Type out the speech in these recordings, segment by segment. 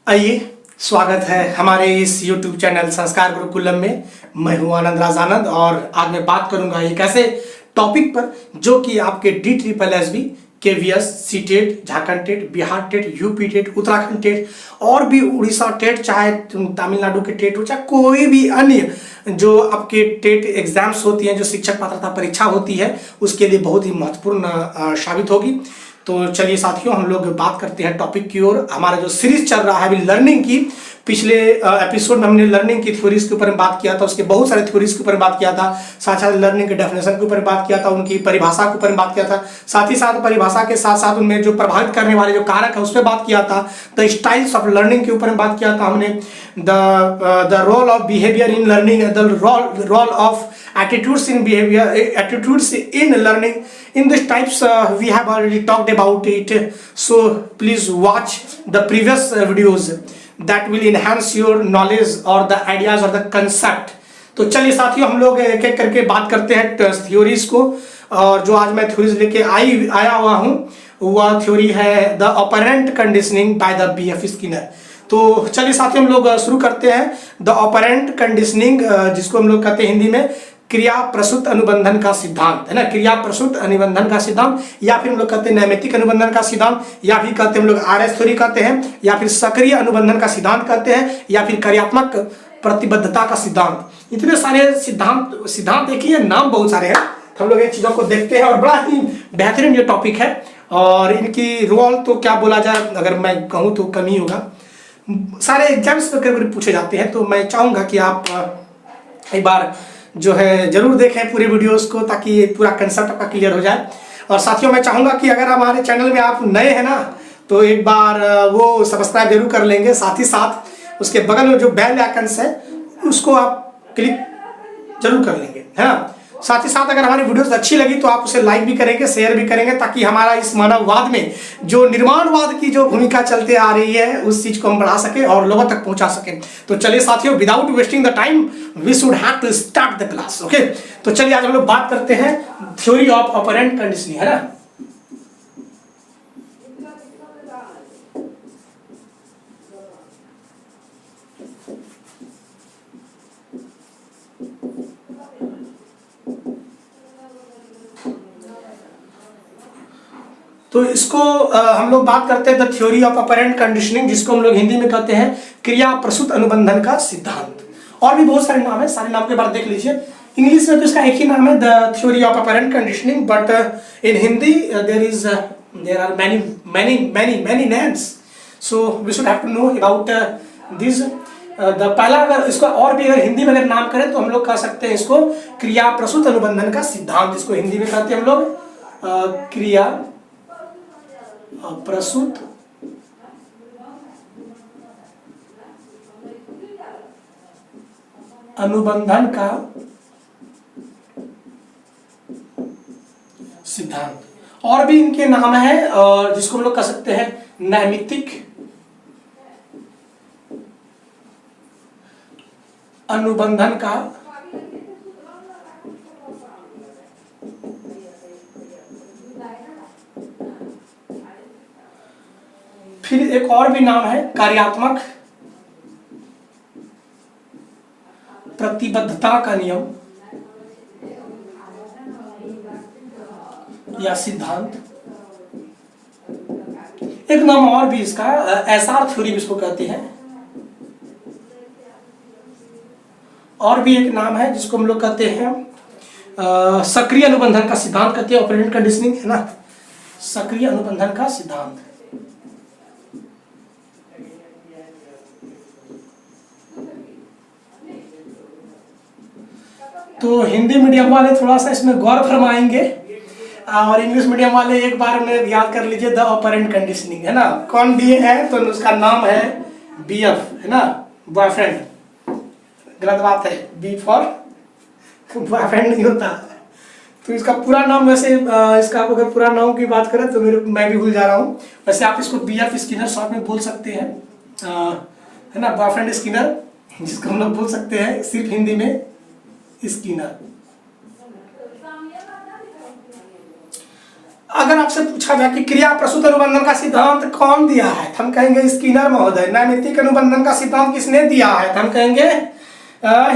आइए, स्वागत है हमारे इस YouTube चैनल संस्कार गुरुकुलम में। मैं हूं आनंद राज आनंद और आज मैं बात करूंगा एक ऐसे टॉपिक पर जो कि आपके DSSS, KVS, CTET, Jharkhand TET, Bihar TET, UP TET, Uttarakhand TET और भी उड़ीसा टेट, चाहे तमिलनाडु के टेट हो, चाहे कोई भी अन्य जो आपके टेट एग्जाम्स होती हैं, जो शिक्षक पात्रता परीक्षा होती है, उसके लिए बहुत ही महत्वपूर्ण साबित होगी। तो चलिए साथियों, हम लोग बात करते हैं टॉपिक की ओर। हमारा जो सीरीज चल रहा है अभी लर्निंग की, पिछले एपिसोड में हमने लर्निंग की थ्योरीज के ऊपर बात किया था, उसके बहुत सारे थ्योरीज के ऊपर बात किया था, साथ साथ लर्निंग के डेफिनेशन के ऊपर बात किया था, उनकी परिभाषा के ऊपर बात किया था, साथ ही साथ परिभाषा के साथ साथ उनमें जो प्रभावित करने वाले जो कारक है उस पर बात किया था। द स्टाइल्स ऑफ लर्निंग के ऊपर बात किया था हमने, the role of behaviour in learning, the role of attitudes in behavior, attitudes in learning. In these types we have already talked about it, so please watch the previous videos that will enhance your knowledge or the ideas or the concept. तो चलिए साथियों, हम लोग एक एक करके बात करते हैं थ्योरीज को। और जो आज मैं थ्योरीज लेके आया हुआ हूँ वह थ्योरी है the operant conditioning by the BF Skinner. तो चलिए साथियों, हम लोग शुरू करते हैं द ऑपरेंट कंडीशनिंग, जिसको हम लोग कहते हैं हिंदी में क्रिया प्रसूत अनुबंधन का सिद्धांत, है ना। क्रिया प्रसूत अनुबंधन का सिद्धांत, या फिर हम लोग कहते हैं नैमित्तिक अनुबंधन का सिद्धांत, या फिर कहते हैं हम लोग RS थ्योरी कहते हैं, या फिर सक्रिय अनुबंधन का सिद्धांत कहते हैं, या फिर कार्यात्मक प्रतिबद्धता का सिद्धांत। इतने सारे सिद्धांत एक ही है, नाम बहुत सारे हैं। हम लोग इन चीजों को देखते हैं और बड़ा ही बेहतरीन ये टॉपिक है। और इनकी रोल तो क्या बोला जाए, अगर मैं कहूँ तो कम ही होगा। सारे एग्जाम्स में पूछे जाते हैं, तो मैं चाहूंगा कि आप एक बार जो है जरूर देखें पूरे वीडियोस को, ताकि ये पूरा कंसेप्ट आपका क्लियर हो जाए। और साथियों, मैं चाहूंगा कि अगर हमारे चैनल में आप नए हैं ना, तो एक बार वो सब्सक्राइब जरूर कर लेंगे। साथ ही साथ उसके बगल में जो बेल आइकन है उसको आप क्लिक जरूर कर लेंगे, है ना। साथ ही साथ अगर हमारी वीडियोस अच्छी लगी तो आप उसे लाइक भी करेंगे, शेयर भी करेंगे, ताकि हमारा इस मानववाद में जो निर्माणवाद की जो भूमिका चलते आ रही है उस चीज को हम बढ़ा सके और लोगों तक पहुंचा सके। तो चलिए साथियों, without wasting the time we should have to start the class. Okay, तो चलिए आज हम लोग बात करते हैं थ्योरी ऑफ ऑपरेंट कंडीशनिंग, है ना। तो इसको हम लोग बात करते हैं the theory of operant conditioning, जिसको हम लोग हिंदी में कहते हैं क्रिया प्रसूत अनुबंधन का सिद्धांत। और भी बहुत सारे नाम है, सारे नाम के बारे में देख लीजिए। इंग्लिश में तो इसका एक ही नाम है, the theory of operant conditioning, but in Hindi there are many names, so we should have to know about this. पहला अगर इसको और भी अगर हिंदी में अगर नाम करें तो हम लोग कह सकते हैं इसको क्रिया प्रसूत अनुबंधन का सिद्धांत, जिसको हिंदी में कहते हैं हम लोग क्रिया प्रसूत अनुबंधन का सिद्धांत। और भी इनके नाम है, जिसको हम लोग कह सकते हैं नैमित्तिक अनुबंधन का फिर एक और भी नाम है कार्यात्मक प्रतिबद्धता का नियम या सिद्धांत। एक नाम और भी इसका SR थ्योरी इसको कहते हैं। और भी एक नाम है जिसको हम लोग कहते हैं सक्रिय अनुबंधन का सिद्धांत कहते हैं, ऑपरेंट कंडीशनिंग, है ना। सक्रिय अनुबंधन का सिद्धांत। तो हिंदी मीडियम वाले थोड़ा सा इसमें गौर फरमाएंगे, और इंग्लिश मीडियम वाले एक बार में याद कर लीजिए द ऑपरेंट कंडीशनिंग, है ना। कौन दिए है तो उसका नाम है BF, है ना, बॉयफ्रेंड। गलत बात है, B फॉर बॉयफ्रेंड नहीं होता। तो इसका पूरा नाम, वैसे इसका आप अगर पूरा नाम की बात करें तो मैं भी भूल जा रहा हूँ। वैसे आप इसको BF स्किनर शॉर्ट में बोल सकते हैं, है ना, बॉयफ्रेंड स्किनर, जिसको हम लोग बोल सकते हैं सिर्फ हिंदी में स्किनर। अगर आपसे पूछा जाए कि क्रिया प्रसूत अनुबंधन का सिद्धांत कौन दिया है, तो हम कहेंगे स्किनर महोदय। नैमित्तिक अनुबंधन का सिद्धांत किसने दिया है, तो हम कहेंगे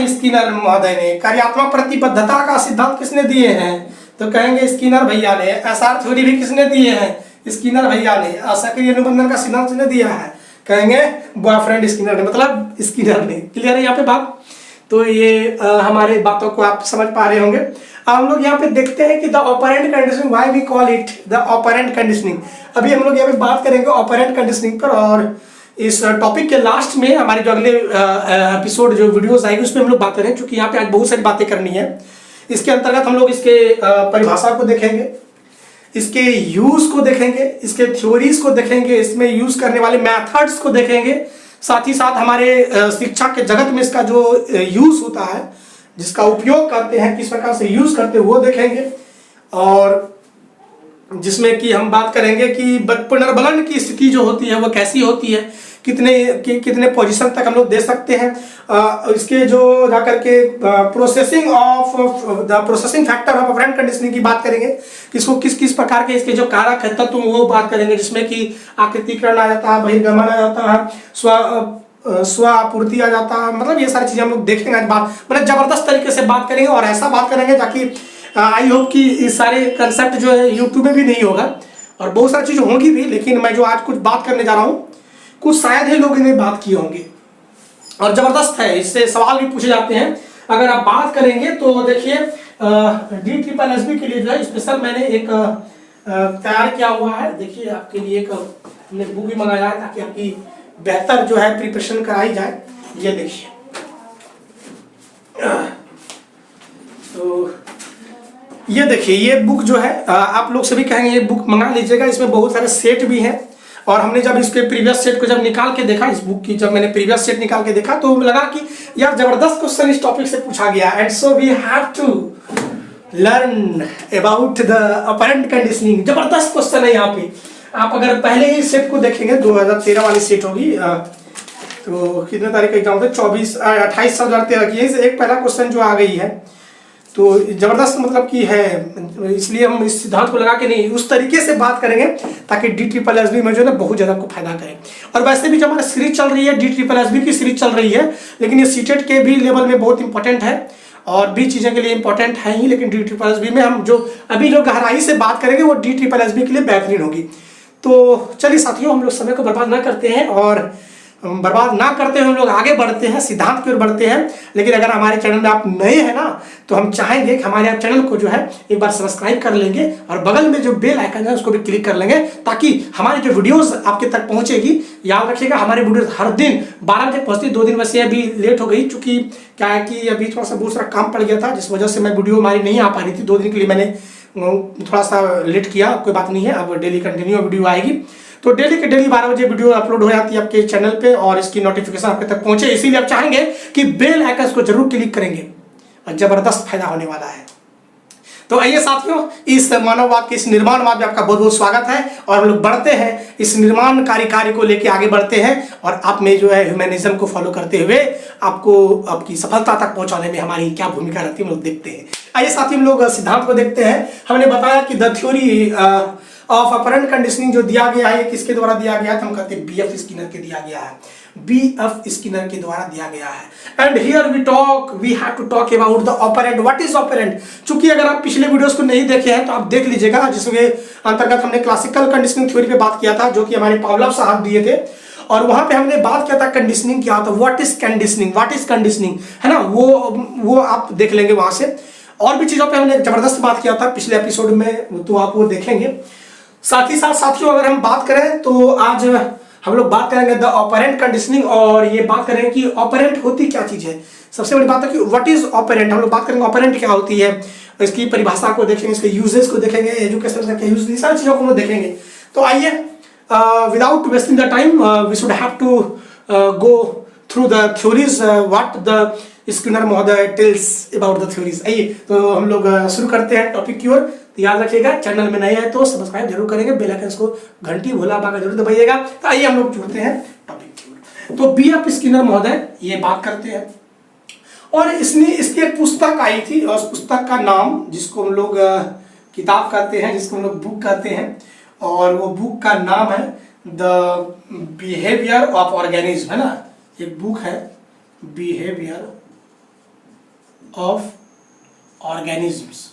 स्किनर महोदय ने। कार्यात्मक प्रतिबद्धता का सिद्धांत किसने दिए हैं, तो कहेंगे स्किनर भैया ने। एसआर थ्योरी भी किसने दिए हैं, स्किनर भैया ने। असक्रिय अनुबंधन का सिद्धांत किसने दिया है, कहेंगे बॉयफ्रेंड स्किनर ने, मतलब स्किनर ने। क्लियर है यहाँ पे बात। तो ये हमारे बातों को आप समझ पा रहे होंगे। हम लोग यहाँ पे देखते हैं कि the operant conditioning, why we call it the operant conditioning. अभी हम लोग यहाँ पे बात करेंगे ऑपरेंट कंडीशनिंग पर, और इस टॉपिक के लास्ट में हमारे जो अगले एपिसोड जो वीडियोस आएगी उसमें हम लोग बात करें, क्योंकि यहाँ पे आज बहुत सारी बातें करनी है। इसके अंतर्गत हम लोग इसके परिभाषा को देखेंगे, इसके यूज को देखेंगे, इसके थ्योरीज को देखेंगे, इसमें यूज करने वाले मेथड्स को देखेंगे, साथ ही साथ हमारे शिक्षा के जगत में इसका जो यूज होता है, जिसका उपयोग करते हैं, किस प्रकार से यूज करते हैं वो देखेंगे। और जिसमें कि हम बात करेंगे कि पुनर्बलन की स्थिति जो होती है वो कैसी होती है, कितने पोजीशन तक हम लोग दे सकते हैं। इसके जो जाकर के processing of the processing factor of operant conditioning की बात करेंगे, किसको किस प्रकार के इसके जो कारक है तत्व वो बात करेंगे, जिसमें कि आकृतिकरण आ जाता है, बहिर्गमन आ जाता है, स्व आपूर्ति आ जाता है, मतलब ये सारी चीजें हम लोग देखेंगे आज। बात मतलब जबरदस्त तरीके से बात करेंगे, और ऐसा बात करेंगे ताकि आई होप कि ये सारे कंसेप्ट जो है यूट्यूब में भी नहीं होगा, और बहुत सारी चीजें होंगी भी, लेकिन मैं जो आज कुछ बात करने जा रहा हूँ कुछ शायद ही लोग इन्हें बात किए होंगे, और जबरदस्त है। इससे सवाल भी पूछे जाते हैं अगर आप बात करेंगे तो। देखिए DSSB के लिए जो है स्पेशल मैंने एक तैयार किया हुआ है। देखिए आपके लिए एक हमने बुक भी मंगाया है ताकि आपकी बेहतर जो है प्रिपरेशन कराई जाए। ये देखिए, तो ये देखिए ये बुक जो है आप लोग सभी कहेंगे ये बुक मंगा लीजिएगा। इसमें बहुत सारे सेट भी हैं, और हमने जब इसके प्रीवियस सेट को जब निकाल के देखा, इस बुक की जब मैंने प्रीवियस सेट निकाल के देखा, तो लगा कि यार जबरदस्त क्वेश्चन इस टॉपिक से पूछा गया, and so we have to learn about the operant conditioning. जबरदस्त क्वेश्चन है यहाँ पे। आप अगर पहले ही सेट को देखेंगे, 2013 वाली सेट होगी, तो कितने तारीख का एग्जाम था, 28/7/2013 की। एक पहला क्वेश्चन जो आ गई है तो जबरदस्त मतलब की है, इसलिए हम इस सिद्धांत को लगा के नहीं उस तरीके से बात करेंगे ताकि DSSB में जो है ना बहुत ज़्यादा आपको फायदा करे। और वैसे भी जो हमारी सीरीज चल रही है, DSSB की सीरीज चल रही है, लेकिन ये सीटेट के भी लेवल में बहुत इंपॉर्टेंट है, और भी चीज़ें के लिए इंपॉर्टेंट है ही, लेकिन DSSB में हम जो अभी जो गहराई से बात करेंगे वो DSSB के लिए बेहतरीन होगी। तो चलिए साथियों, हम लोग समय को बर्बाद ना करते हैं, और बर्बाद ना करते हुए हम लोग आगे बढ़ते हैं, सिद्धांत की ओर बढ़ते हैं। लेकिन अगर हमारे चैनल में आप नए हैं ना, तो हम चाहेंगे कि हमारे आप चैनल को जो है एक बार सब्सक्राइब कर लेंगे, और बगल में जो बेल आइकन है उसको भी क्लिक कर लेंगे, ताकि हमारी जो वीडियोस आपके तक पहुंचेगी। याद रखिएगा हमारे वीडियोस हर दिन 12 बजे पहुंचती। 2 दिन वैसे अभी लेट हो गई, चूंकि क्या है कि अभी थोड़ा सा बहुत सारा काम पड़ गया था, जिस वजह से मैं वीडियो हमारी नहीं आ पा रही थी। 2 दिन के लिए मैंने थोड़ा सा लेट किया, कोई बात नहीं है, अब डेली कंटिन्यू वीडियो आएगी। तो डेली के डेली 12 बजे वीडियो अपलोड हो जाती है आपके चैनल पे, और इसकी नोटिफिकेशन आपके तक पहुंचे, इसीलिए आप चाहेंगे कि बेल आइकन को जरूर क्लिक करेंगे, और जबरदस्त फायदा होने वाला है। तो आइए साथियों, इस मानववाद के इस निर्माणवाद में आपका बहुत बहुत स्वागत है, और हम लोग बढ़ते हैं इस निर्माणकारी कार्य को लेके आगे बढ़ते हैं, और आप में जो है ह्यूमैनिज्म को फॉलो करते हुए आपको आपकी सफलता तक पहुंचाने में हमारी क्या भूमिका रहती है हम लोग देखते हैं। आइए साथियों, हम लोग सिद्धांत को देखते हैं। हमने बताया कि the theory of operant conditioning जो दिया गया है किसके द्वारा दिया गया है, तो हम कहते हैं BF स्किनर के दिया गया है, BF स्किनर के द्वारा दिया गया है। And here we have to talk about the operant. What is operant? चूंकि अगर आप पिछले वीडियोस को नहीं देखे हैं तो आप देख लीजिएगा, जिसके अंतर्गत हमने क्लासिकल कंडीशनिंग थ्योरी पे बात किया था, जो कि हमारे पावलोव साहब दिए थे, और वहां पे हमने बात किया था कंडीशनिंग क्या होता है, व्हाट इज कंडीशनिंग, है ना, वो आप देख लेंगे वहां से। और भी चीजों पे हमने जबरदस्त बात किया था पिछले एपिसोड में, तो आप वो देखेंगे। साथ ही साथ साथियों, अगर हम बात करें तो आज हम लोग बात करेंगे द ऑपरेंट कंडीशनिंग, और ये बात करेंगे कि ऑपरेंट होती क्या चीज है। सबसे बड़ी बात है कि व्हाट इज ऑपरेंट। हम लोग बात करेंगे ऑपरेंट क्या होती है, इसकी परिभाषा को देखेंगे, इसके यूजेस को देखेंगे, एजुकेशन का यूज, सारी चीजों को हम लोग देखेंगे। तो आइए, without wasting the time we should have to go through the theories what the Skinner महोदय टेल्स अबाउट द थ्योरीज। आइए तो हम लोग शुरू करते हैं टॉपिक की ओर। याद रखिएगा, चैनल में नए हैं तो सब्सक्राइब जरूर करेंगे, बेल आइकन को घंटी भोला बागा जरूर दबाइएगा। तो आइए हम लोग जुड़ते हैं टॉपिक की ओर। तो BF स्किनर महोदय ये बात करते हैं, और इसकी एक पुस्तक आई थी, और उस पुस्तक का नाम, जिसको हम लोग किताब कहते हैं, जिसको हम लोग बुक कहते हैं, और वो बुक का नाम है द बिहेवियर ऑफ ऑर्गेनिज्म, है ना। एक बुक है बिहेवियर ऑफ ऑर्गेनिज्म्स,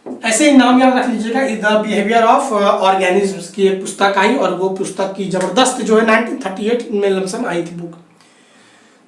ऐसे ही नाम याद रख लीजिएगा, द बिहेवियर ऑफ ऑर्गेनिज्म्स की एक पुस्तक आई, और वो पुस्तक की जबरदस्त जो है 1938 में लमसम आई थी बुक।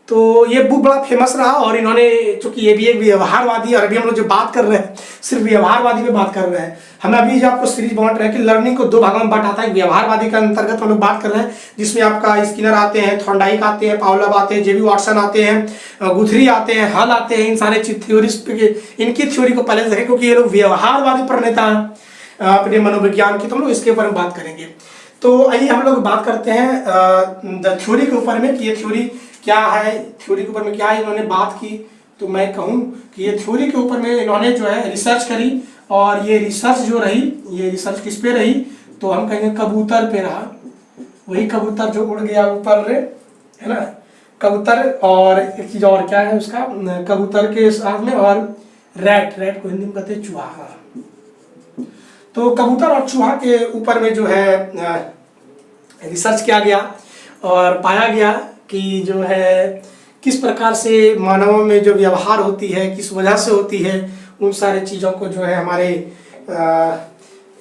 तो ये बुक बड़ा फेमस रहा, और इन्होंने, चूंकि ये भी एक व्यवहारवादी, और अभी हम लोग जो बात कर रहे हैं सिर्फ व्यवहारवादी पे बात कर रहे हैं। हम अभी जो आपको सीरीज बांट रहे हैं कि लर्निंग को दो भागों में बांटा है। व्यवहारवादी के अंतर्गत हम लोग बात कर रहे हैं, जिसमें आपका स्किनर आते हैं, थॉर्नडाइक आते हैं, पावलोव आते हैं, जेबी वाटसन आते हैं, गुथरी आते हैं, हल आते हैं। इन सारे थ्योरीज पे, इनकी थ्योरी को पहले देखें, क्योंकि ये लोग व्यवहारवादी प्रणेता हैं अपने मनोविज्ञान की, तो हम लोग इसके ऊपर में बात करेंगे। तो आइए हम लोग बात करते हैं थ्योरी के ऊपर में कि ये थ्योरी क्या है, थ्योरी के ऊपर में क्या इन्होंने बात की। तो मैं कहूँ कि ये थ्योरी के ऊपर में इन्होंने जो है रिसर्च करी, और ये रिसर्च जो रही, ये रिसर्च किस पे रही, तो हम कहेंगे कबूतर पे रहा। वही कबूतर जो उड़ गया ऊपर रे, है ना, कबूतर। और एक चीज और क्या है उसका, कबूतर के साथ में, और रैट, रैट को हिंदी में कहते हैं चूहा। तो कबूतर और चूहा के ऊपर में जो है रिसर्च किया गया, और पाया गया कि जो है किस प्रकार से मानवों में जो व्यवहार होती है, किस वजह से होती है, उन सारे चीज़ों को जो है हमारे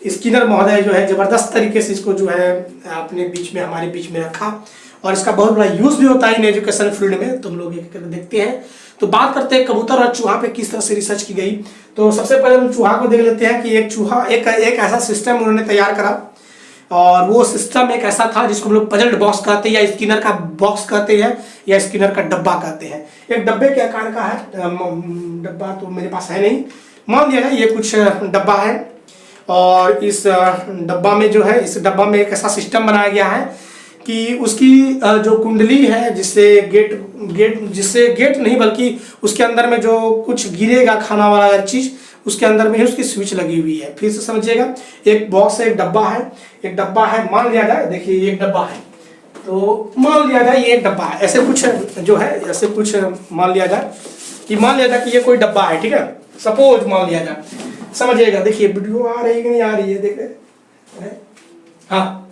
स्किनर महोदय जो है ज़बरदस्त तरीके से इसको जो है अपने बीच में, हमारे बीच में रखा, और इसका बहुत बड़ा यूज़ भी होता है इन एजुकेशन फील्ड में। तो हम लोग एक देखते हैं। तो बात करते हैं कबूतर और चूहा पे किस तरह से रिसर्च की गई। तो सबसे पहले हम चूहा को देख लेते हैं कि एक चूहा, एक ऐसा सिस्टम उन्होंने तैयार करा, और वो सिस्टम एक ऐसा था जिसको हम लोग पजल्ड बॉक्स कहते हैं, या स्किनर का बॉक्स कहते हैं, या स्किनर का डब्बा कहते हैं। एक डब्बे के आकार का है, डब्बा तो मेरे पास है नहीं, मान लिया जाए ये कुछ डब्बा है, और इस डब्बा में जो है, इस डब्बा में एक ऐसा सिस्टम बनाया गया है कि उसकी जो कुंडली है, जिससे गेट नहीं, बल्कि उसके अंदर में जो कुछ गिरेगा खाना वाला चीज़, उसके अंदर में ही उसकी स्विच लगी हुई है। फिर से समझिएगा, एक बॉक्स है, एक डब्बा है, मान लिया जाए, देखिए ये एक डब्बा है, तो मान लिया जाए ये एक डब्बा है, ऐसे कुछ जो है, ऐसे कुछ मान लिया जाए कि ये कोई डब्बा है, ठीक है, सपोज मान लिया जाए। समझिएगा, देखिए वीडियो आ रही है कि नहीं आ रही है, देख रहे, हाँ।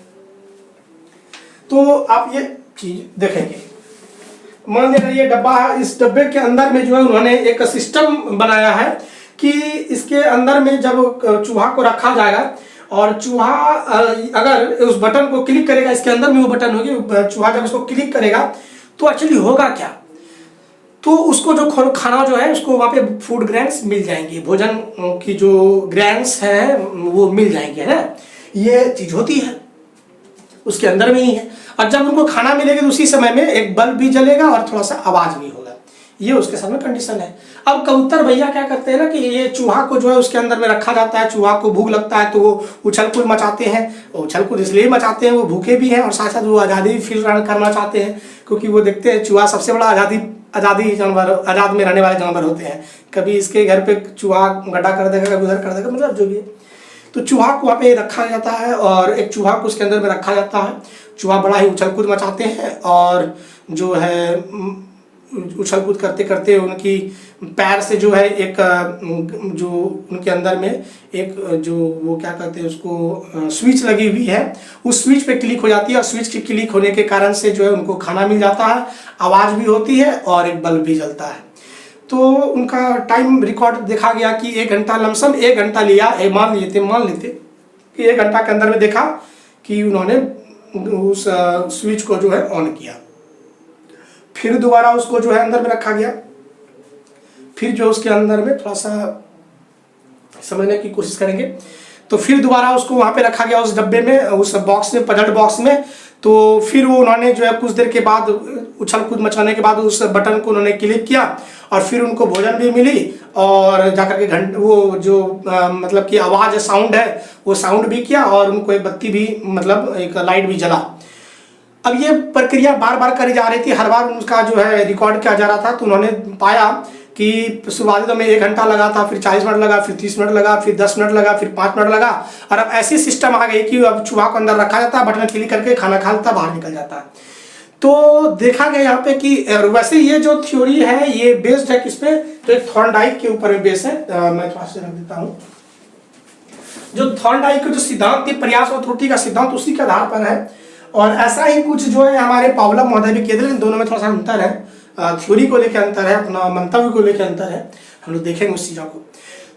तो आप ये चीज देखेंगे, मान लिया ये डब्बा है, इस डब्बे के अंदर में जो है उन्होंने एक सिस्टम बनाया है कि इसके अंदर में जब चूहा को रखा जाएगा, और चूहा अगर उस बटन को क्लिक करेगा, इसके अंदर में वो बटन होगी, चूहा जब उसको क्लिक करेगा तो एक्चुअली होगा क्या, तो उसको जो खाना जो है उसको वहाँ पे फूड ग्रेन्स मिल जाएंगे, भोजन की जो ग्रेन्स हैं वो मिल जाएंगे, है ना। ये चीज होती है उसके अंदर में ही है, और जब उनको खाना मिलेगा तो उसी समय में एक बल्ब भी जलेगा और थोड़ा सा आवाज भी होगा। ये उसके सामने कंडीशन है। अब कबूतर भैया क्या करते हैं ना कि ये चूहा को जो है उसके अंदर में रखा जाता है, चूहा को भूख लगता है तो वो उछल कूद मचाते हैं। उछल कूद इसलिए मचाते हैं, वो भूखे भी हैं और साथ साथ वो आज़ादी भी फील करना चाहते हैं, क्योंकि वो देखते हैं चूहा सबसे बड़ा आज़ादी जानवर, आज़ाद में रहने वाले जानवर होते हैं। कभी इसके घर पे चूहा गड्ढा कर देगा, कभी उधर कर देगा, मतलब जो भी है। तो चूहा को वहाँ पे रखा जाता है, और एक चूहा को उसके अंदर में रखा जाता है। चूहा बड़ा ही उछल कूद मचाते हैं, और जो है उछल कूद करते करते उनकी पैर से जो है एक जो उनके अंदर में एक जो वो क्या कहते हैं उसको स्विच लगी हुई है, उस स्विच पे क्लिक हो जाती है, और स्विच के क्लिक होने के कारण से जो है उनको खाना मिल जाता है, आवाज़ भी होती है और एक बल्ब भी जलता है। तो उनका टाइम रिकॉर्ड देखा गया कि 1 घंटा, लमसम 1 घंटा लिया, मान लेते कि 1 घंटा के अंदर में देखा कि उन्होंने उस स्विच को जो है ऑन किया। फिर दोबारा उसको जो है अंदर में रखा गया, फिर जो उसके अंदर में थोड़ा सा समझने की कोशिश करेंगे। तो फिर दोबारा उसको वहाँ पे रखा गया उस डब्बे में, उस बॉक्स में, पजल्ड बॉक्स में। तो फिर वो उन्होंने जो है कुछ देर के बाद उछल कूद मचाने के बाद उस बटन को उन्होंने क्लिक किया, और फिर उनको भोजन भी मिली, और जाकर के वो जो मतलब कि आवाज़ साउंड है वो साउंड भी किया, और उनको एक बत्ती भी, मतलब एक लाइट भी जला। अब ये प्रक्रिया बार बार करी जा रही थी, हर बार उसका जो है रिकॉर्ड किया जा रहा था। तो उन्होंने पाया कि शुरुआती तो में 1 घंटा लगा था, फिर 40 मिनट लगा, फिर 30 मिनट लगा, फिर 10 मिनट लगा, फिर 5 मिनट लगा, और अब ऐसी सिस्टम आ गई कि अब चूहा को अंदर रखा जाता है, बटन क्लिक करके खाना खा लेता, बाहर निकल जाता है। तो देखा गया यहाँ पे कि वैसे ये जो थ्योरी है ये बेस्ड है किस पे, तो एक थॉर्नडाइक के ऊपर में बेस है। मैं थोड़ा सा रख देता हूँ। जो थॉर्नडाइक का जो सिद्धांत है, प्रयास और त्रुटि का सिद्धांत, उसी के आधार पर है। और ऐसा ही कुछ जो है हमारे पावलोव महोदय भी कहते हैं, दोनों में थोड़ा सा अंतर है, थ्योरी को लेकर अंतर है, अपना मंतव्य को लेकर अंतर है, हम लोग देखेंगे उस चीज़ों को।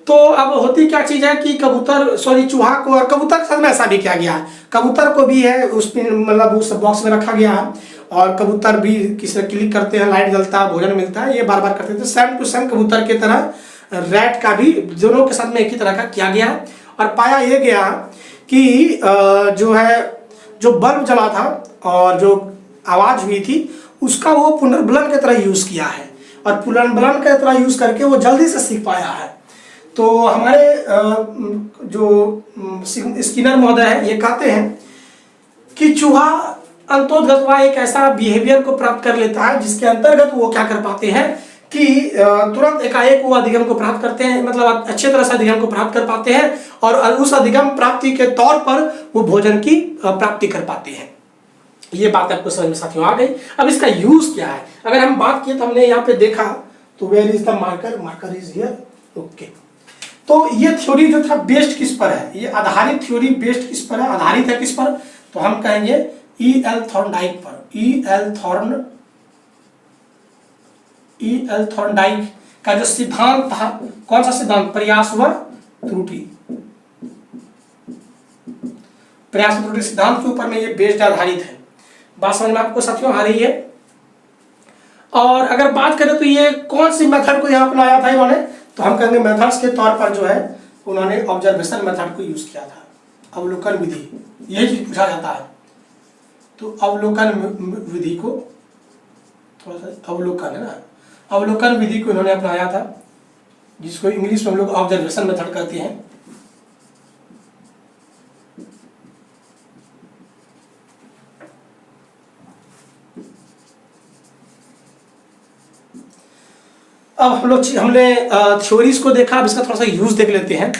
तो अब होती क्या चीज़ है कि कबूतर चूहा को, और कबूतर के साथ में ऐसा भी किया गया है, कबूतर को भी है उस मतलब उस बॉक्स में रखा गया है, और कबूतर भी किसी क्लिक करते हैं, लाइट जलता है, भोजन मिलता है, ये बार बार करते थे। सेम टू सेम कबूतर की तरह रैट का भी दोनों के साथ में एक ही तरह का किया गया है। और पाया ये गया कि जो है जो बल्ब जला था और जो आवाज़ हुई थी उसका वो पुनर्बलन की तरह यूज़ किया है, और पुनर्बलन की तरह यूज़ करके वो जल्दी से सीख पाया है। तो हमारे जो स्किनर महोदय है ये कहते हैं कि चूहा अंतोदगतवा एक ऐसा बिहेवियर को प्राप्त कर लेता है जिसके अंतर्गत वो क्या कर पाते हैं कि तुरंत एकाएक वो अधिगम को प्राप्त करते हैं, मतलब अच्छे तरह से अधिगम को प्राप्त कर पाते हैं, और उस अधिगम प्राप्ति के तौर पर वो भोजन की प्राप्ति कर पाते हैं। ये बात आपको समझ में साथियों आ गई। अब इसका यूज क्या है, अगर हम बात किए तो हमने यहाँ पे देखा, तो where is the marker, marker is here, okay. तो ये थ्योरी जो था बेस्ड किस पर है, ये आधारित थ्योरी बेस्ड किस पर है, आधारित है किस पर, तो हम कहेंगे E.L. थॉर्नडाइक पर। E.L. थॉर्नडाइक का जो सिद्धांत था, कौन सा सिद्धांत, प्रयास व त्रुटि, प्रयास व त्रुटि सिद्धांत के ऊपर में ये बेस्ड आधारित है। बात समझ में आपको साथियों आ रही है। और अगर बात करें तो ये कौन सी मेथड को यहाँ अपनाया था इन्होंने, तो हम कहेंगे मेथड्स के तौर पर जो है उन्होंने ऑब्जर्वेशन मेथड को यूज किया था, अवलोकन विधि, यही चीज पूछा जाता है। तो अवलोकन विधि को, थोड़ा सा अवलोकन है ना, अवलोकन विधि को इन्होंने अपनाया था, जिसको इंग्लिश में हम लोग ऑब्जर्वेशन मेथड कहते हैं। अब हमने थ्योरीज को देखा, अब इसका थोड़ा सा यूज देख लेते हैं।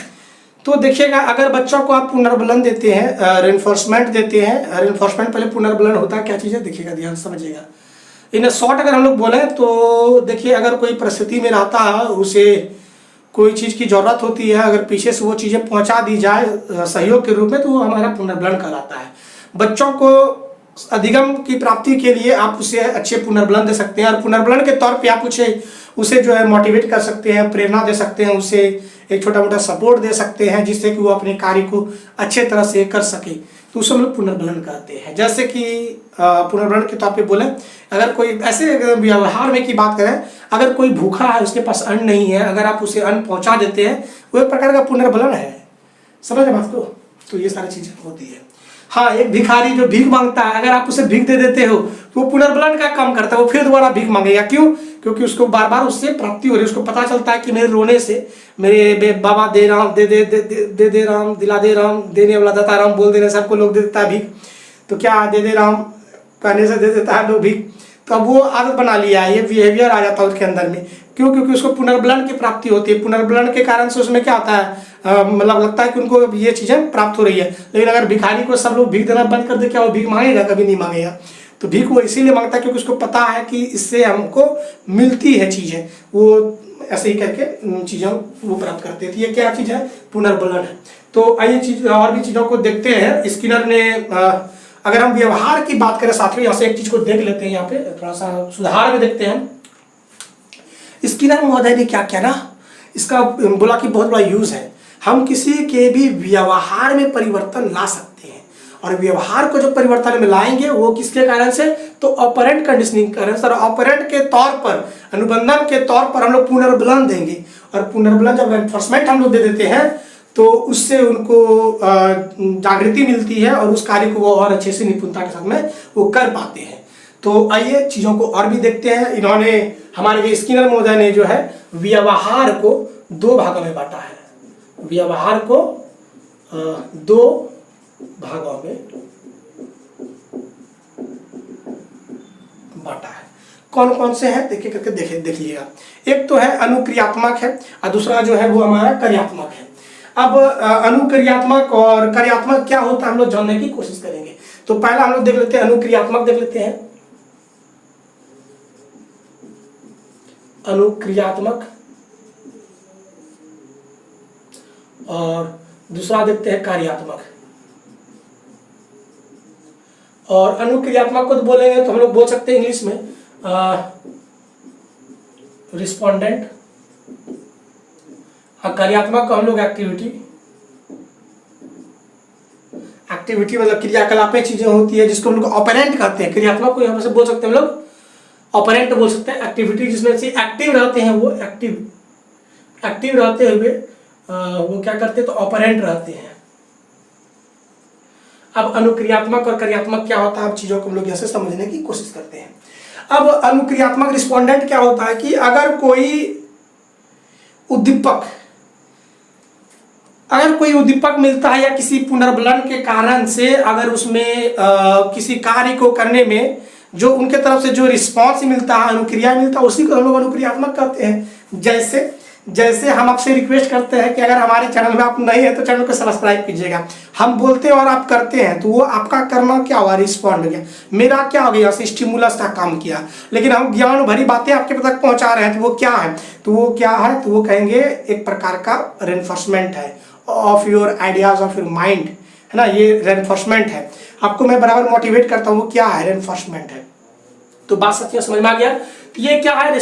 तो देखिएगा, अगर बच्चों को आप पुनर्बलन देते हैं, रेनफोर्समेंट देते हैं, रेनफोर्समेंट पहले पुनर्बलन होता है क्या चीज़ है, देखिएगा ध्यान से समझिएगा। इन शॉर्ट अगर हम लोग बोले तो देखिए, अगर कोई परिस्थिति में रहता है, उसे कोई चीज़ की ज़रूरत होती है, अगर पीछे से वो चीज़ें पहुंचा दी जाए सहयोग के रूप में, तो वो हमारा पुनर्बलन कहलाता है। बच्चों को अधिगम की प्राप्ति के लिए आप उसे अच्छे पुनर्बलन दे सकते हैं, और पुनर्बलन के तौर पे आप उसे जो है मोटिवेट कर सकते हैं, प्रेरणा दे सकते हैं, उसे एक छोटा मोटा सपोर्ट दे सकते हैं, जिससे कि वो अपने कार्य को अच्छे तरह से कर सके, तो उसे हम लोग पुनर्बलन कहते हैं। जैसे कि पुनर्बलन के तौर पे बोले, अगर कोई ऐसे व्यवहार में की बात करें, अगर कोई भूखा है, उसके पास अन्न नहीं है, अगर आप उसे अन्न पहुंचा देते हैं, वो एक प्रकार का पुनर्बलन है, समझ रहे बात को। तो ये सारी चीजें होती है। हाँ, एक भिखारी जो भीख मांगता है, अगर आप उसे भीख दे देते हो तो वो पुनर्बलन का काम करता है, वो फिर दोबारा भीख मांगेगा। क्यों? क्योंकि उसको बार बार उससे प्राप्ति हो रही है, उसको पता चलता है कि मेरे रोने से मेरे बाबा दे राम दे राम, दिला दे राम, देने वाला दाता राम बोल देने से सबको लोग दे देता है भीख। तो क्या दे दे राम कहने से दे देता है लोग भीख। तो अब वो आदत बना लिया है, ये बिहेवियर आ जाता है उसके अंदर में। क्यों? क्योंकि उसको पुनर्बलन की प्राप्ति होती है। पुनर्बलन के कारण से उसमें क्या होता है, मतलब लगता है कि उनको ये चीजें प्राप्त हो रही है। लेकिन अगर भिखारी को सब लोग भीख देना बंद कर दे, क्या वो भीख मांगेगा? कभी नहीं मांगेगा। तो भीख वो इसीलिए मांगता है क्योंकि उसको पता है कि इससे हमको मिलती है चीजें, वो ऐसे ही करके चीजों वो प्राप्त करते हैं। ये क्या चीज है? पुनर्बलन है। तो आइए चीज और भी चीजों को देखते हैं। स्किनर ने अगर हम व्यवहार की बात करें साथियों, यहाँ से एक चीज को देख लेते हैं, यहाँ पे थोड़ा सा सुधार में देखते हैं। स्किनर महोदय ने क्या किया ना, इसका बोला कि बहुत बड़ा यूज है। हम किसी के भी व्यवहार में परिवर्तन ला सकते हैं, और व्यवहार को जो परिवर्तन में लाएंगे वो किसके कारण से, तो ऑपरेंट कंडीशनिंग कारण से। ऑपरेंट के तौर पर, अनुबंधन के तौर पर हम लोग पुनर्बलन देंगे, और पुनर्बलन जब एनफोर्समेंट हम लोग दे देते हैं तो उससे उनको जागृति मिलती है, और उस कार्य को वो और अच्छे से निपुणता के साथ में वो कर पाते हैं। तो आइए चीजों को और भी देखते हैं। इन्होंने, हमारे स्किनर महोदय ने जो है व्यवहार को दो भागों में बांटा है। व्यवहार को दो भागों में बांटा है। कौन कौन से हैं देखिए करके देखिएगा। एक तो है अनुक्रियात्मक है, और दूसरा जो है वो हमारा कार्यात्मक है। अब अनुक्रियात्मक और कार्यात्मक क्या होता है हम लोग जानने की कोशिश करेंगे। तो पहला हम लोग देख लेते हैं अनुक्रियात्मक, देख लेते हैं अनुक्रियात्मक। और दूसरा देखते हैं कार्यात्मक। और अनुक्रियात्मक को तो बोलेंगे तो हम लोग बोल सकते हैं इंग्लिश में रिस्पोंडेंट, और कार्यात्मक को हम लोग एक्टिविटी। एक्टिविटी मतलब क्रियाकलापें चीजें होती है जिसको हम लोग ऑपरेंट कहते हैं। क्रियात्मक को यहाँ से बोल सकते हैं हम लोग ऑपरेंट बोल सकते हैं। एक्टिविटी जिसमें से एक्टिव रहते हैं वो एक्टिव रहते हुए वो क्या करते हैं तो ऑपरेंट रहते हैं। अब अनुक्रियात्मक और कार्यात्मक क्या होता है, अब चीजों को हम लोग यहाँ से समझने की कोशिश करते हैं। अब अनुक्रियात्मक रिस्पोंडेंट क्या होता है कि अगर कोई उद्दीपक मिलता है या किसी पुनर्बलन के कारण से अगर उसमें किसी कार्य को करने में जो उनके तरफ से जो रिस्पॉन्स मिलता है, अनुक्रिया मिलता है, उसी को हम लोग अनुक्रियात्मक कहते हैं। जैसे हम आपसे रिक्वेस्ट करते हैं कि अगर हमारे चैनल में आप नहीं है तो चैनल को सब्सक्राइब कीजिएगा। हम बोलते हैं और आप करते हैं तो वो आपका करना क्या हुआ, रिस्पॉन्ड हो गया। मेरा क्या हो गया, स्टिमुलस का काम किया। लेकिन हम ज्ञान भरी बातें आपके तक पहुंचा रहे हैं तो वो क्या है, तो वो कहेंगे एक प्रकार का रेनफोर्समेंट है of your ideas, of your mind, है ना। ये रेनफोर्समेंट है, आपको मैं बराबर मोटिवेट करता हूँ। वो क्या है, रेनफोर्समेंट है। तो बात साथियों समझ में आ गया कि ये क्या है,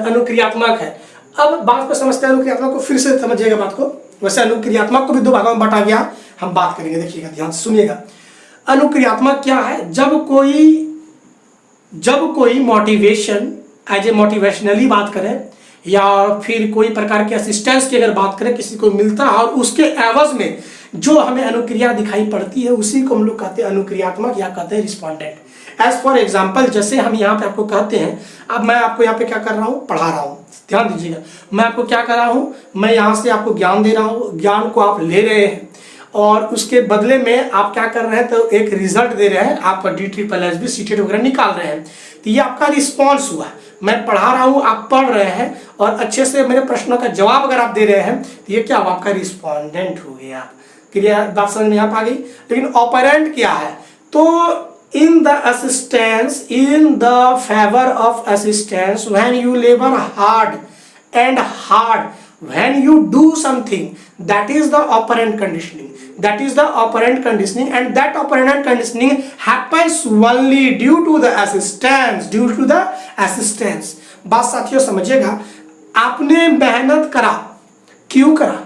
अनुक्रियात्मक है। अब बात को समझते हैं, अनुक्रियात्मक को फिर से समझिएगा बात को। वैसे अनुक्रियात्मक को भी दो भागों में बांटा गया, हम बात करेंगे, देखिएगा ध्यान से सुनिएगा। अनुक्रियात्मक क्या है, जब कोई मोटिवेशन एज ए मोटिवेशनली बात करें या फिर कोई प्रकार के असिस्टेंस की अगर बात करें किसी को मिलता है और उसके एवज में जो हमें अनुक्रिया दिखाई पड़ती है उसी को हम लोग कहते हैं अनुक्रियात्मक या कहते हैं रिस्पोंडेंट। एज फॉर एग्जाम्पल, जैसे हम यहाँ पे आपको कहते हैं, अब मैं आपको यहाँ पे क्या कर रहा हूँ, पढ़ा रहा हूँ, ध्यान दीजिएगा। मैं आपको क्या कर रहा हूँ, मैं यहाँ से आपको ज्ञान दे रहा हूँ, ज्ञान को आप ले रहे हैं और उसके बदले में आप क्या कर रहे हैं तो एक रिजल्ट दे रहे हैं, आप DSSB सीटेट वगैरह निकाल रहे हैं। तो ये आपका रिस्पॉन्स हुआ। मैं पढ़ा रहा हूँ, आप पढ़ रहे हैं और अच्छे से मेरे प्रश्नों का जवाब अगर आप दे रहे हैं तो ये क्या हुआ, आपका रिस्पोंडेंट हो गया। क्लियर बात समझ में आ गई। लेकिन ऑपरेंट क्या है, तो in the favor of assistance when you labor hard, when you do something, that is the operant conditioning, and that operant conditioning happens only due to the assistance। बात साथियों समझिएगा, आपने मेहनत करा, क्यों करा,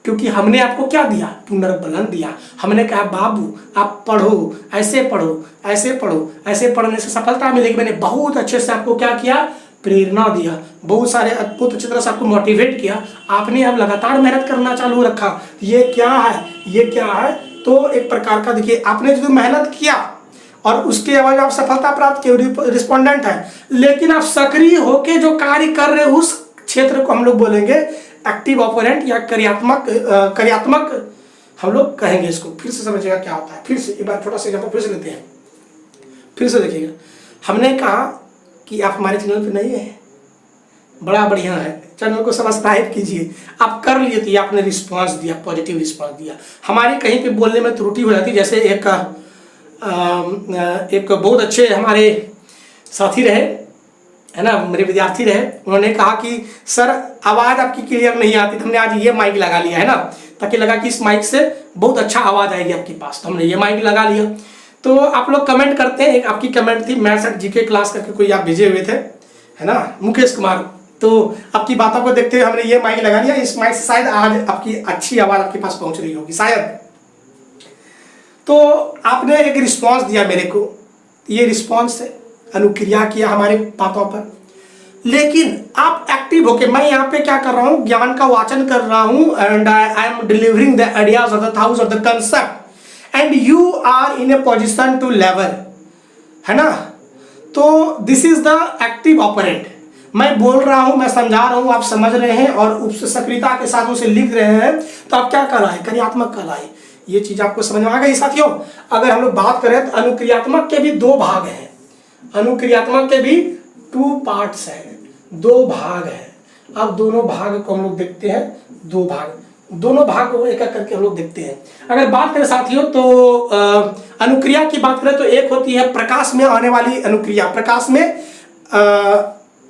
क्योंकि हमने आपको क्या दिया, पुनर्बलन दिया। हमने कहा बाबू आप पढ़ो, ऐसे पढ़ो, ऐसे पढ़ो, ऐसे पढ़ने से सफलता मिलेगी। मैंने बहुत अच्छे से आपको क्या किया, प्रेरणा दिया, बहुत सारे अद्भुत अच्छी तरह से आपको मोटिवेट किया। आपने अब लगातार मेहनत करना चालू रखा। ये क्या है, तो एक प्रकार का देखिए, आपने जो मेहनत किया और उसके अलावा आप सफलता प्राप्त किए, रिस्पोंडेंट है। लेकिन आप सक्रिय होकर जो कार्य कर रहे उस क्षेत्र को हम लोग बोलेंगे एक्टिव ऑपरेंट या कार्यात्मक हम लोग कहेंगे इसको। फिर से समझिएगा क्या होता है, फिर से एक बार छोटा सा एग्जांपल फिर से लेते हैं, फिर से देखिएगा। हमने कहा कि आप हमारे चैनल पे नहीं है, बड़ा बढ़िया है, चैनल को सब्सक्राइब कीजिए। आप कर लिए तो आपने रिस्पांस दिया, पॉजिटिव रिस्पांस दिया। हमारे कहीं पे बोलने में त्रुटि हो जाती, जैसे एक बहुत अच्छे हमारे साथी रहे, है ना, मेरे विद्यार्थी रहे, उन्होंने कहा कि सर आवाज़ आपकी क्लियर नहीं आती, तो हमने आज ये माइक लगा लिया है ना, ताकि लगा कि इस माइक से बहुत अच्छा आवाज़ आएगी आपके पास, तो हमने ये माइक लगा लिया। तो आप लोग कमेंट करते हैं, एक आपकी कमेंट थी, मैथ्स एंड जीके क्लास करके कोई आप भेजे हुए थे, है ना, मुकेश कुमार। तो आपकी बातों को देखते हुए हमने ये माइक लगा लिया। इस माइक से शायद आज आपकी अच्छी आवाज़ आपके पास पहुँच रही होगी शायद। तो आपने एक रिस्पॉन्स दिया मेरे को, ये रिस्पॉन्स है, अनुक्रिया किया हमारे बातों पर। लेकिन आप एक्टिव होके, मैं यहाँ पे क्या कर रहा हूँ, ज्ञान का वाचन कर रहा हूँ, and I am delivering the ideas of the thoughts of the concept, and you are in a position to level, है ना। तो this is the active operant. मैं बोल रहा हूँ, मैं समझा रहा हूँ, आप समझ रहे हैं और उस सक्रियता के साथ उसे लिख रहे हैं, तो आप क्या कर रहे हैं, कार्यात्मक कर रहे हैं। ये चीज आपको समझ में आ गई साथियों। अगर हम लोग बात करें तो अनुक्रियात्मक के भी दो भाग हैं, अनुक्रियात्मक के भी 2 पार्ट्स हैं, 2 भाग हैं। अब दोनों भाग को हम लोग देखते हैं, दोनों भाग को एक एक करके हम लोग देखते हैं। अगर बात करें साथियों तो अनुक्रिया की बात करें तो एक होती है प्रकाश में आने वाली अनुक्रिया, प्रकाश में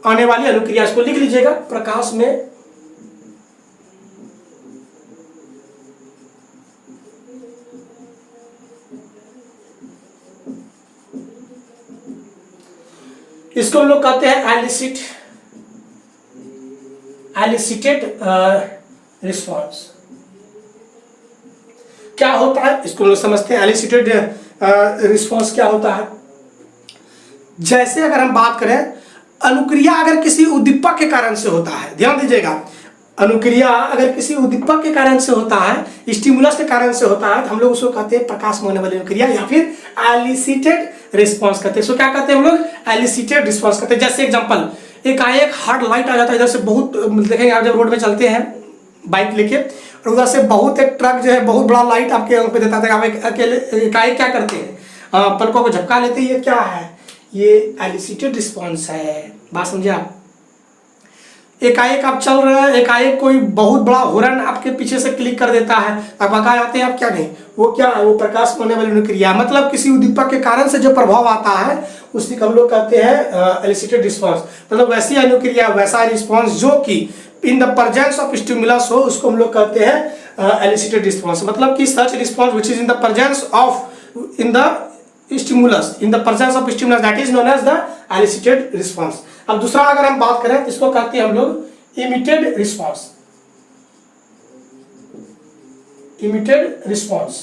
आने वाली अनुक्रिया, इसको लिख लीजिएगा, प्रकाश में इसको हम लोग कहते हैं एलिसिटेड रिस्पॉन्स। क्या होता है इसको हम लोग समझते हैं। एलिसिटेड रिस्पॉन्स क्या होता है? जैसे अगर हम बात करें, अनुक्रिया अगर किसी उद्दीपक के कारण से होता है, ध्यान दीजिएगा, अनुक्रिया अगर किसी उद्दीपक के कारण से होता है, स्टिमुलस के कारण से होता है, तो हम लोग उसको कहते हैं प्रकाश में होने वाली अनुक्रिया या फिर एलिसिटेड रिस्पॉन्स कहते हैं। इसको क्या कहते हैं हम लोग? एलिसिटेड रिस्पॉन्स कहते हैं। जैसे एग्जांपल, एक हार्ड लाइट आ जाता है, इधर से बहुत, देखेंगे आप जब रोड में चलते हैं बाइक लेके, और उधर से बहुत एक ट्रक जो है बहुत बड़ा लाइट आपके आंख पे देता था, आप अकेले एकाएक क्या करते हैं? पलकों को झपका लेते हैं। ये क्या है? ये एलिसिटेड रिस्पॉन्स है। बात समझे आप? एकाएक आप चल रहे हैं, एकाएक कोई बहुत बड़ा हॉर्न आपके पीछे से क्लिक कर देता है, आप भगा जाते हैं, आप क्या नहीं, वो क्या है? वो प्रकाश में होने वाली अनुक्रिया, मतलब किसी उद्दीपक के कारण से जो प्रभाव आता है उसी को हम लोग कहते हैं एलिसिटेड रिस्पॉन्स। मतलब वैसी अनुक्रिया, वैसा रिस्पॉन्स जो कि इन द प्रेजेंस ऑफ स्टिमुलस हो, उसको हम लोग कहते हैं एलिसिटेड रिस्पॉन्स। मतलब कि such response which is in the presence of in the presence of stimulus, that is known as the elicited response। अब दूसरा अगर हम बात करें तो इसको कहते हैं हम लोग इमिटेड रिस्पॉन्स। इमिटेड रिस्पॉन्स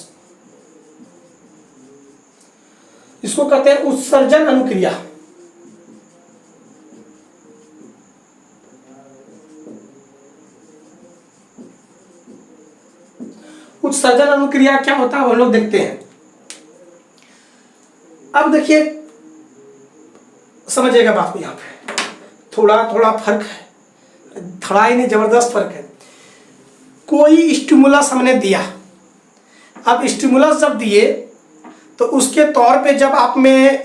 इसको कहते हैं उत्सर्जन अनुक्रिया। उत्सर्जन अनुक्रिया क्या होता है हम लोग देखते हैं। अब देखिए, समझिएगा बात को, यहाँ पे थोड़ा फर्क है, थोड़ा ही नहीं जबरदस्त फर्क है। कोई स्टिमुलस हमने दिया, अब स्टिमुलस जब दिए तो उसके तौर पे जब आप में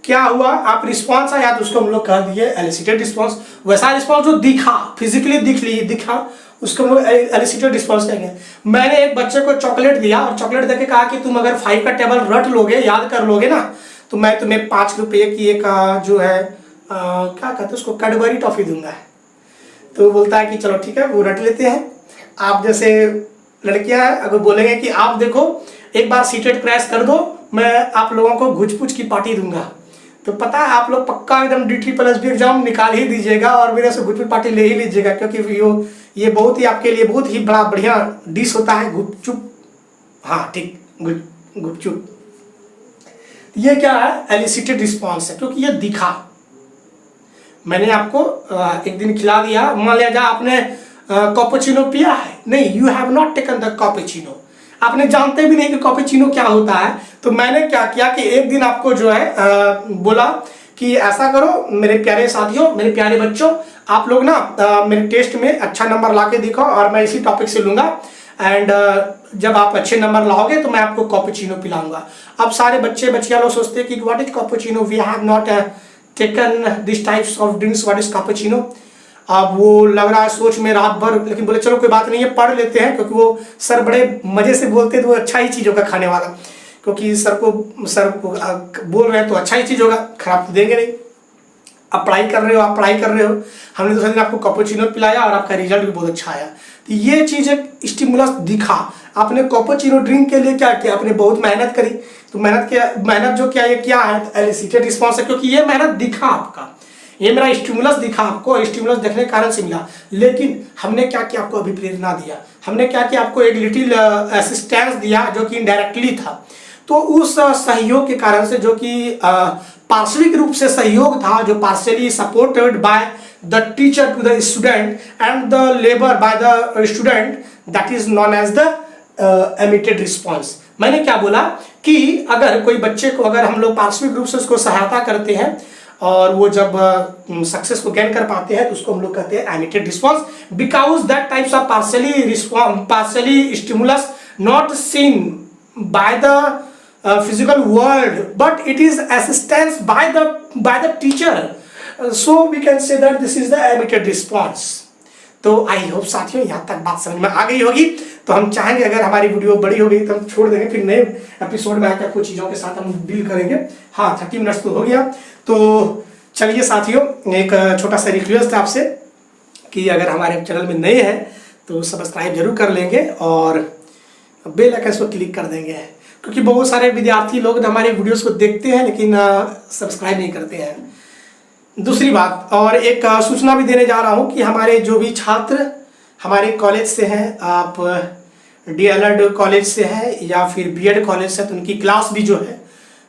क्या हुआ, आप रिस्पॉन्स आया तो उसको हम लोग कह दिए एलिसिटेड रिस्पॉन्स। वैसा रिस्पॉन्स जो दिखा, फिजिकली दिखा, उसको हम लोग एलिसिटेड रिस्पॉन्स कहेंगे। मैंने एक बच्चे को चॉकलेट दिया और चॉकलेट देके कहा कि तुम अगर 5 का टेबल रट लोगे, याद कर लोगे ना, तो मैं तुम्हें 5 रुपये की एक जो है क्या कहते हैं उसको, कैडबरी टॉफी दूंगा। तो बोलता है कि चलो ठीक है, वो रट लेते हैं। आप जैसे लड़कियां हैं, अगर बोलेंगे कि आप देखो एक बार सीटेट क्रैश कर दो, मैं आप लोगों को घुच-पुच की पार्टी दूंगा, तो पता है आप लोग पक्का एकदम DSSB एग्जाम निकाल ही दीजिएगा और मेरे से घुच-पुच पार्टी ले ही लीजिएगा, क्योंकि ये बहुत ही आपके लिए बहुत ही बड़ा बढ़िया डिश होता है, गुपचुप। हाँ ठीक, गुपचुप। ये क्या है? एलिसिटेड रिस्पॉन्स है, क्योंकि ये दिखा। मैंने आपको एक दिन खिला दिया, मान लिया जाए आपने कॉपुचिनो पिया है, नहीं, you have not taken the cappuccino, आपने जानते भी नहीं कि कॉपुचिनो क्या होता है। तो मैंने क्या किया कि एक दिन आपको जो है बोला कि ऐसा करो मेरे प्यारे साथियों, मेरे प्यारे बच्चों, आप लोग ना मेरे टेस्ट में अच्छा नंबर ला के दिखाओ और मैं इसी टॉपिक से लूँगा, एंड जब आप अच्छे नंबर लाओगे तो मैं आपको कॉपुचिनो पिलाऊंगा। अब सारे बच्चियाँ लोग सोचते हैं कि what is cappuccino, we have not taken this types of drinks, what is cappuccino. अब वो लग रहा है सोच में रात भर, लेकिन बोले चलो कोई बात नहीं है, पढ़ लेते हैं, क्योंकि वो सर बड़े मजे से बोलते हैं तो वो अच्छा ही चीज़ होगा खाने वाला, क्योंकि सर को बोल रहे हैं तो अच्छा ही चीज़ होगा, खराब तो देंगे नहीं। आप पढ़ाई कर रहे हो, हमने दूसरे दिन आपको कैपुचिनो पिलाया और आपका रिजल्ट भी बहुत अच्छा आया। तो ये चीज़ एक स्टिमुलस दिखा। आपने कैपुचिनो ड्रिंक के लिए क्या किया, आपने बहुत मेहनत करी, तो मेहनत जो क्या ये क्या है, एलिसिटेड रिस्पॉन्स है, क्योंकि ये मेहनत दिखा आपका, ये मेरा स्टिमुलस दिखा आपको, स्टिमुलस देखने के कारण से मिला। लेकिन हमने क्या किया, आपको अभिप्रेरणा दिया, हमने क्या किया, आपको एक लिटिल असिस्टेंस दिया जो कि इनडायरेक्टली था। तो उस सहयोग के कारण से, जो कि पार्श्विक रूप से सहयोग था, जो partially supported by the teacher to the student and the labour by the student, that is known as the emitted response. मैंने क्या बोला कि अगर कोई बच्चे को, अगर हम लोग पार्श्विक रूप से उसको सहायता करते हैं और वो जब सक्सेस को गेन कर पाते हैं तो उसको हम लोग कहते हैं emitted response, because that types of partially stimulus not seen by the physical world, but it is assistance by the teacher, so we can say that this is the emitted response। तो I hope साथियों यहाँ तक बात समझ में आ गई होगी। तो हम चाहेंगे अगर हमारी वीडियो बड़ी हो गई तो हम छोड़ देंगे, फिर नए एपिसोड में आकर कुछ चीज़ों के साथ हम डील करेंगे। हाँ 30 मिनट्स तो हो गया। तो चलिए साथियों, एक छोटा सा रिक्वेस्ट है आपसे कि अगर हमारे चैनल में नए हैं तो सब्सक्राइब जरूर कर लेंगे और बेल आइकन को क्लिक कर देंगे, क्योंकि बहुत सारे विद्यार्थी लोग हमारे वीडियोस को देखते हैं लेकिन सब्सक्राइब नहीं करते हैं। दूसरी बात और एक सूचना भी देने जा रहा हूँ कि हमारे जो भी छात्र हमारे कॉलेज से हैं, आप डीएलएड कॉलेज से है या फिर बीएड कॉलेज से, तो उनकी क्लास भी जो है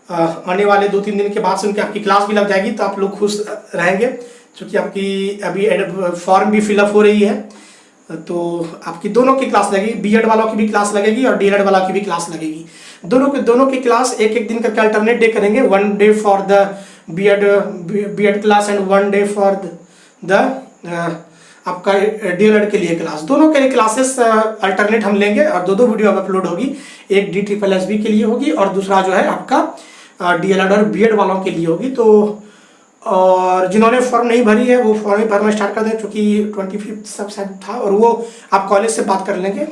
आने वाले 2-3 दिन के बाद से उनकी आपकी क्लास भी लग जाएगी, तो आप लोग खुश रहेंगे क्योंकि आपकी अभी फॉर्म भी फिलअप हो रही है, तो आपकी दोनों की क्लास लगेगी, बीएड वालों की भी क्लास लगेगी और डीएलएड वालों की भी क्लास लगेगी। दोनों की क्लास एक दिन करके अल्टरनेट डे करेंगे, 1 day for the BEd class and 1 day for the आपका डीएलएड के लिए क्लास। दोनों के लिए क्लासेस अल्टरनेट हम लेंगे और दो वीडियो अपलोड होगी, एक DSSB के लिए होगी और दूसरा जो है आपका डीएलएड और बीएड वालों के लिए होगी। तो और जिन्होंने फॉर्म नहीं भरी है वो फॉर्म भरना स्टार्ट कर दें, क्योंकि 25 सब शायद था, और वो आप कॉलेज से बात कर लेंगे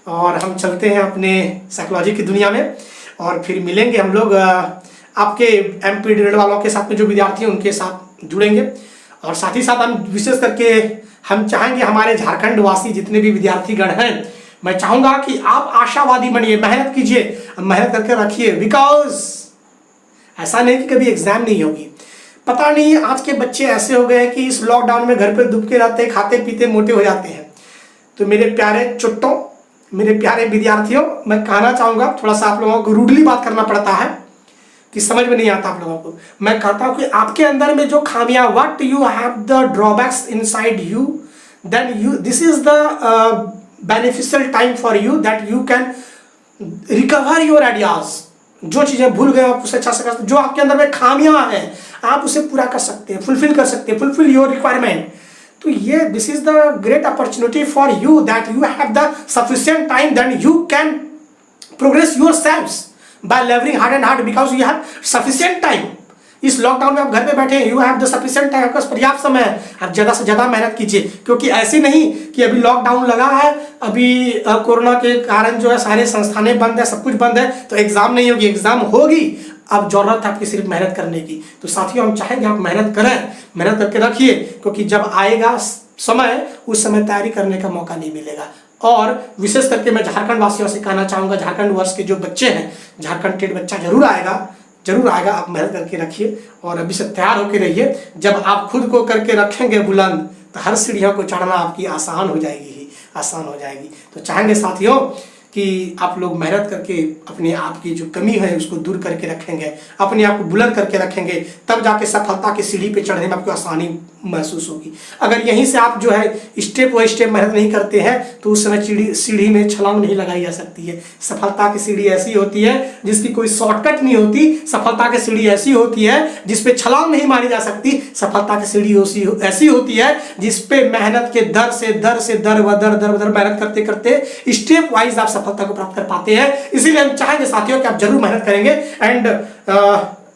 और हम चलते हैं अपने साइकोलॉजी की दुनिया में और फिर मिलेंगे हम लोग आपके MP डीएलएड वालों के साथ में, जो विद्यार्थी हैं उनके साथ जुड़ेंगे। और साथ ही साथ हम विशेष करके हम चाहेंगे हमारे झारखंड वासी जितने भी विद्यार्थीगण हैं, मैं चाहूंगा कि आप आशावादी बनिए, मेहनत कीजिए, मेहनत करके रखिए, बिकॉज ऐसा नहीं कि कभी एग्जाम नहीं होगी। पता नहीं आज के बच्चे ऐसे हो गए हैं कि इस लॉकडाउन में घर पे दुबके रहते, खाते पीते मोटे हो जाते हैं। तो मेरे प्यारे चुट्टों, मेरे प्यारे विद्यार्थियों, मैं कहना चाहूंगा, थोड़ा सा आप लोगों को रूडली बात करना पड़ता है कि समझ में नहीं आता आप लोगों को। मैं कहता हूं कि आपके अंदर में जो खामियां, what you have the drawbacks inside you, then you this is the beneficial time for you that you can recover your ideas. जो चीजें भूल गए आप उसे अच्छा से कर सकते, जो आपके अंदर में खामियां हैं आप उसे पूरा कर सकते हैं, फुलफिल कर सकते हैं, फुलफिल योर रिक्वायरमेंट। तो ये this is the great opportunity for you that you have the sufficient time, then you can progress yourselves by labouring hard and hard, because you have sufficient time. इस lockdown में आप घर पे बैठे हैं, you have the sufficient time, आपके पास पर्याप्त समय है, आप ज्यादा से ज्यादा मेहनत कीजिए। क्योंकि ऐसे नहीं कि अभी लॉकडाउन लगा है, अभी कोरोना के कारण जो है सारे संस्थानें बंद है, सब कुछ बंद है, तो एग्जाम नहीं होगी, एग्जाम होगी। अब जरूरत है आपकी सिर्फ मेहनत करने की। तो साथियों, हम चाहेंगे आप मेहनत करें, मेहनत करके रखिए, क्योंकि जब आएगा समय उस समय तैयारी करने का मौका नहीं मिलेगा। और विशेष करके मैं झारखंड वासियों से कहना चाहूंगा, झारखंड वर्ष के जो बच्चे हैं, झारखंड टेट बच्चा जरूर आएगा, आप मेहनत करके रखिए और अभी से तैयार होकर रहिए। जब आप खुद को करके रखेंगे बुलंद, तो हर सीढ़ियों को चढ़ना आपकी आसान हो जाएगी। तो चाहेंगे साथियों कि आप लोग मेहनत करके अपने आप की जो कमी है उसको दूर करके रखेंगे, अपने आप को बुलंद करके रखेंगे, तब जाके सफलता की सीढ़ी पे चढ़ने में आपको आसानी महसूस होगी। अगर यहीं से आप जो है स्टेप बाय स्टेप मेहनत नहीं करते हैं तो उस समय सीढ़ी में छलांग नहीं लगाई जा सकती है। सफलता की सीढ़ी ऐसी होती है जिसकी कोई शॉर्टकट नहीं होती। सफलता की सीढ़ी ऐसी होती है जिसपे छलांग नहीं मारी जा सकती। सफलता की सीढ़ी ऐसी होती है जिसपे मेहनत के दर से दर मेहनत करते करते स्टेप वाइज आप सफलता को प्राप्त कर पाते हैं। इसीलिए हम चाहेंगे साथियों कि आप जरूर मेहनत करेंगे एंड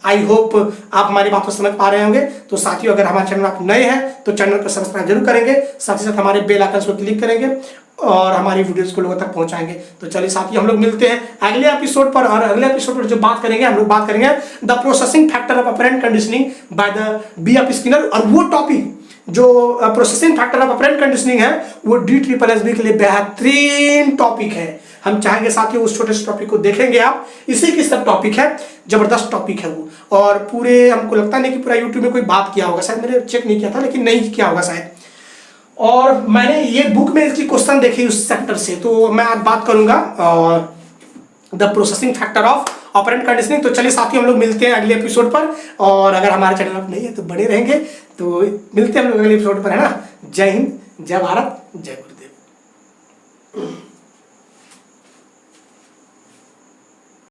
आई होप आप हमारी बातों समझ पा रहे होंगे। तो साथियों, अगर हमारे चैनल आप नए हैं तो चैनल को सब्सक्राइब जरूर करेंगे, साथ ही साथ हमारे बेल आइकन को क्लिक करेंगे और हमारी वीडियोस को लोगों तक पहुंचाएंगे। तो चलिए साथियों, हम लोग मिलते हैं अगले एपिसोड पर। और अगले एपिसोड पर जो बात करेंगे, हम लोग बात करेंगे the processing factor of operant conditioning by the B.F. Skinner. और वो टॉपिक जो processing factor of operant conditioning है वो DSSB के लिए बेहतरीन टॉपिक है। हम चाहेंगे साथियों उस छोटे से टॉपिक को देखेंगे आप। इसी की सब टॉपिक है, जबरदस्त टॉपिक है वो। और पूरे हमको लगता नहीं कि पूरा यूट्यूब में कोई बात किया होगा, शायद मैंने चेक नहीं किया था, लेकिन नहीं किया होगा शायद। और मैंने ये बुक में इसकी क्वेश्चन देखे उस सेक्टर से, तो मैं आज बात करूंगा और the processing factor of operant conditioning. तो चलिए साथियों, हम लोग मिलते हैं अगले एपिसोड पर। और अगर हमारे चैनल पर नहीं है तो बने रहेंगे। तो मिलते हैं हम लोग अगले एपिसोड पर, है ना। जय हिंद, जय भारत, जय गुरुदेव।